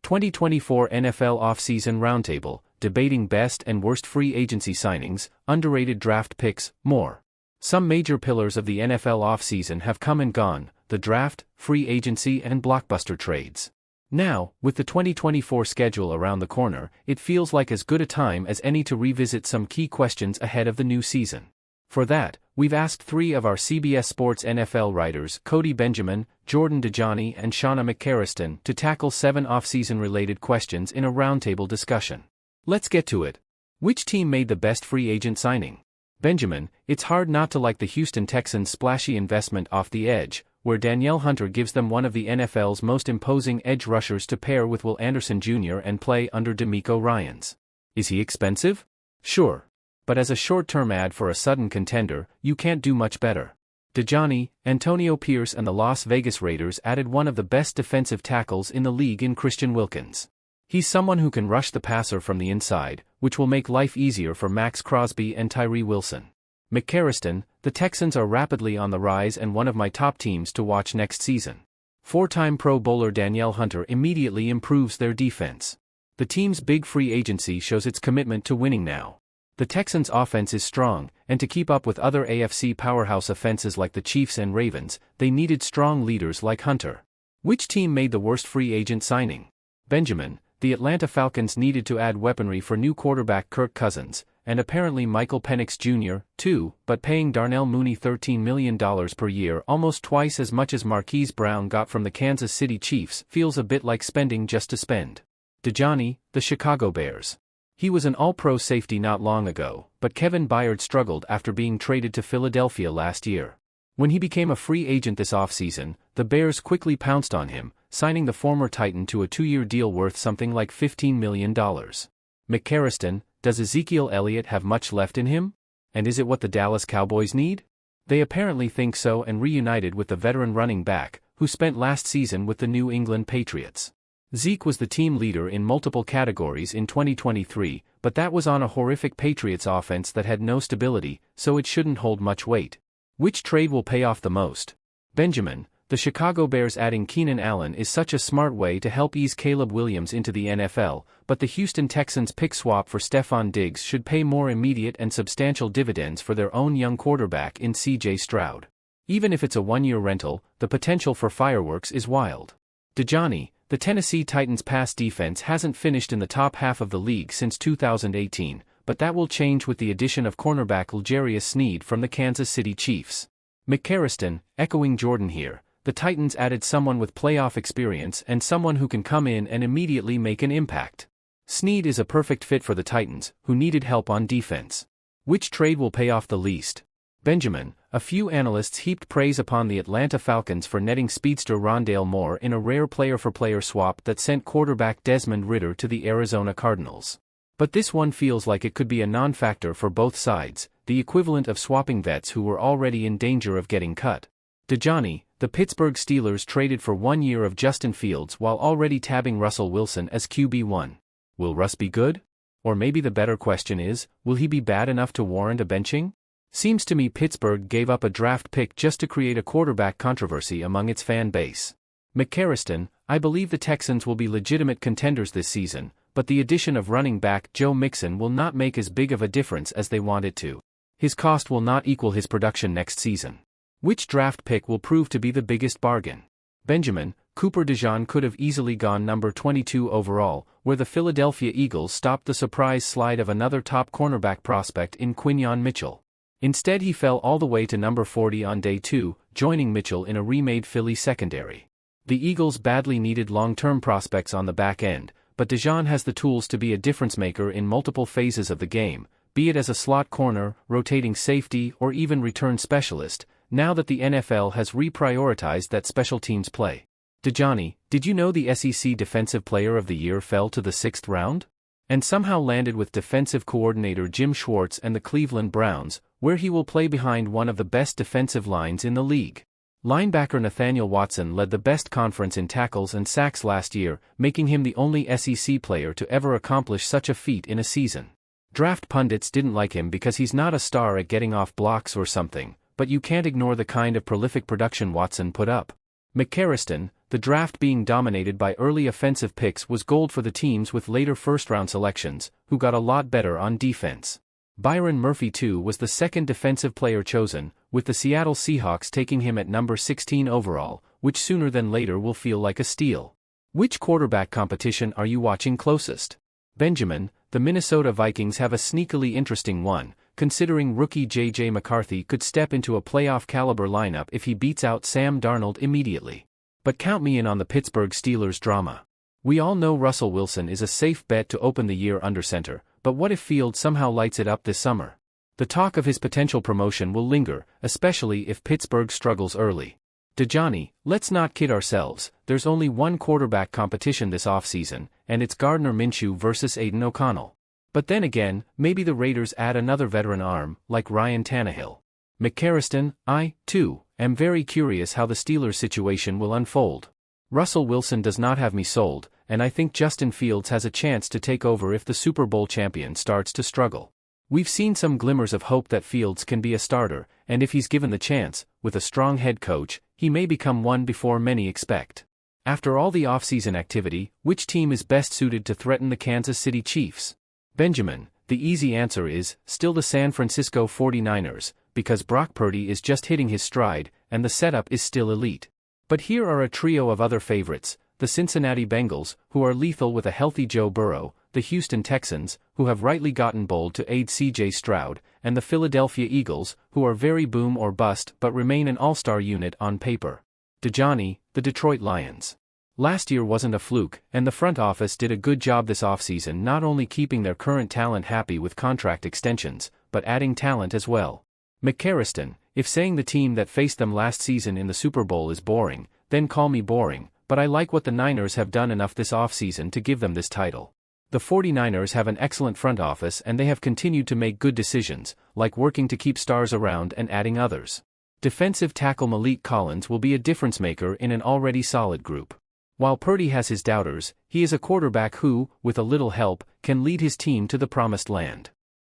2024 NFL offseason roundtable, debating best and worst free agency signings, underrated draft picks, more. Some major pillars of the NFL offseason have come and gone: the draft, free agency, and blockbuster trades. Now, with the 2024 schedule around the corner, it feels like as good a time as any to revisit some key questions ahead of the new season. For that, we've asked three of our CBS Sports NFL writers, Cody Benjamin, Jordan Dajani, and Shauna McCarriston, to tackle 7 offseason-related questions in a roundtable discussion. Let's get to it. Which team made the best free agent signing? Benjamin: it's hard not to like the Houston Texans' splashy investment off the edge, where Danielle Hunter gives them one of the NFL's most imposing edge rushers to pair with Will Anderson Jr. and play under DeMeco Ryans. Is he expensive? Sure. But as a short-term ad for a sudden contender, you can't do much better. Dajani: Antonio Pierce and the Las Vegas Raiders added one of the best defensive tackles in the league in Christian Wilkins. He's someone who can rush the passer from the inside, which will make life easier for Max Crosby and Tyree Wilson. McCarriston: the Texans are rapidly on the rise and one of my top teams to watch next season. 4-time Pro Bowler Danielle Hunter immediately improves their defense. The team's big free agency shows its commitment to winning now. The Texans' offense is strong, and to keep up with other AFC powerhouse offenses like the Chiefs and Ravens, they needed strong leaders like Hunter. Which team made the worst free agent signing? Benjamin: the Atlanta Falcons needed to add weaponry for new quarterback Kirk Cousins, and apparently Michael Penix Jr., too, but paying Darnell Mooney $13 million per year, almost twice as much as Marquise Brown got from the Kansas City Chiefs, feels a bit like spending just to spend. Dajani: the Chicago Bears. He was an all-pro safety not long ago, but Kevin Byard struggled after being traded to Philadelphia last year. When he became a free agent this offseason, the Bears quickly pounced on him, signing the former Titan to a 2-year deal worth something like $15 million. McCarriston: does Ezekiel Elliott have much left in him? And is it what the Dallas Cowboys need? They apparently think so, and reunited with the veteran running back, who spent last season with the New England Patriots. Zeke was the team leader in multiple categories in 2023, but that was on a horrific Patriots offense that had no stability, so it shouldn't hold much weight. Which trade will pay off the most? Benjamin: the Chicago Bears adding Keenan Allen is such a smart way to help ease Caleb Williams into the NFL, but the Houston Texans' pick swap for Stephon Diggs should pay more immediate and substantial dividends for their own young quarterback in C.J. Stroud. Even if it's a 1-year rental, the potential for fireworks is wild. Dajani: the Tennessee Titans' pass defense hasn't finished in the top half of the league since 2018, but that will change with the addition of cornerback L'Jarius Sneed from the Kansas City Chiefs. McCarriston: echoing Jordan here, the Titans added someone with playoff experience and someone who can come in and immediately make an impact. Sneed is a perfect fit for the Titans, who needed help on defense. Which trade will pay off the least? Benjamin: a few analysts heaped praise upon the Atlanta Falcons for netting speedster Rondale Moore in a rare player-for-player swap that sent quarterback Desmond Ridder to the Arizona Cardinals. But this one feels like it could be a non-factor for both sides, the equivalent of swapping vets who were already in danger of getting cut. Dajani: the Pittsburgh Steelers traded for 1 year of Justin Fields while already tabbing Russell Wilson as QB1. Will Russ be good? Or maybe the better question is, will he be bad enough to warrant a benching? Seems to me Pittsburgh gave up a draft pick just to create a quarterback controversy among its fan base. McCarriston: I believe the Texans will be legitimate contenders this season, but the addition of running back Joe Mixon will not make as big of a difference as they want it to. His cost will not equal his production next season. Which draft pick will prove to be the biggest bargain? Benjamin: Cooper DeJean could have easily gone number 22 overall, where the Philadelphia Eagles stopped the surprise slide of another top cornerback prospect in Quinyon Mitchell. Instead he fell all the way to number 40 on day 2, joining Mitchell in a remade Philly secondary. The Eagles badly needed long-term prospects on the back end, but DeJean has the tools to be a difference-maker in multiple phases of the game, be it as a slot corner, rotating safety, or even return specialist, now that the NFL has reprioritized that special teams play. Dajani: did you know the SEC Defensive Player of the Year fell to the 6th round? And somehow landed with defensive coordinator Jim Schwartz and the Cleveland Browns, where he will play behind one of the best defensive lines in the league. Linebacker Nathaniel Watson led the best conference in tackles and sacks last year, making him the only SEC player to ever accomplish such a feat in a season. Draft pundits didn't like him because he's not a star at getting off blocks or something, but you can't ignore the kind of prolific production Watson put up. McCarryston, the draft being dominated by early offensive picks was gold for the teams with later first-round selections, who got a lot better on defense. Byron Murphy too was the second defensive player chosen, with the Seattle Seahawks taking him at number 16 overall, which sooner than later will feel like a steal. Which quarterback competition are you watching closest? Benjamin, the Minnesota Vikings have a sneakily interesting one, considering rookie J.J. McCarthy could step into a playoff-caliber lineup if he beats out Sam Darnold immediately. But count me in on the Pittsburgh Steelers drama. We all know Russell Wilson is a safe bet to open the year under center, but what if Fields somehow lights it up this summer? The talk of his potential promotion will linger, especially if Pittsburgh struggles early. Dejani, let's not kid ourselves, there's only one quarterback competition this offseason, and it's Gardner Minshew versus Aiden O'Connell. But then again, maybe the Raiders add another veteran arm, like Ryan Tannehill. McCarryston, I, too, am very curious how the Steelers' situation will unfold. Russell Wilson does not have me sold, and I think Justin Fields has a chance to take over if the Super Bowl champion starts to struggle. We've seen some glimmers of hope that Fields can be a starter, and if he's given the chance, with a strong head coach, he may become one before many expect. After all the offseason activity, which team is best suited to threaten the Kansas City Chiefs? Benjamin, the easy answer is, still the San Francisco 49ers, because Brock Purdy is just hitting his stride, and the setup is still elite. But here are a trio of other favorites: the Cincinnati Bengals, who are lethal with a healthy Joe Burrow, the Houston Texans, who have rightly gotten bold to aid C.J. Stroud, and the Philadelphia Eagles, who are very boom or bust but remain an all-star unit on paper. Dejani, the Detroit Lions. Last year wasn't a fluke, and the front office did a good job this offseason not only keeping their current talent happy with contract extensions, but adding talent as well. McCarryston, if saying the team that faced them last season in the Super Bowl is boring, then call me boring, but I like what the Niners have done enough this offseason to give them this title. The 49ers have an excellent front office and they have continued to make good decisions, like working to keep stars around and adding others. Defensive tackle Malik Collins will be a difference maker in an already solid group. While Purdy has his doubters, he is a quarterback who, with a little help, can lead his team to the promised land.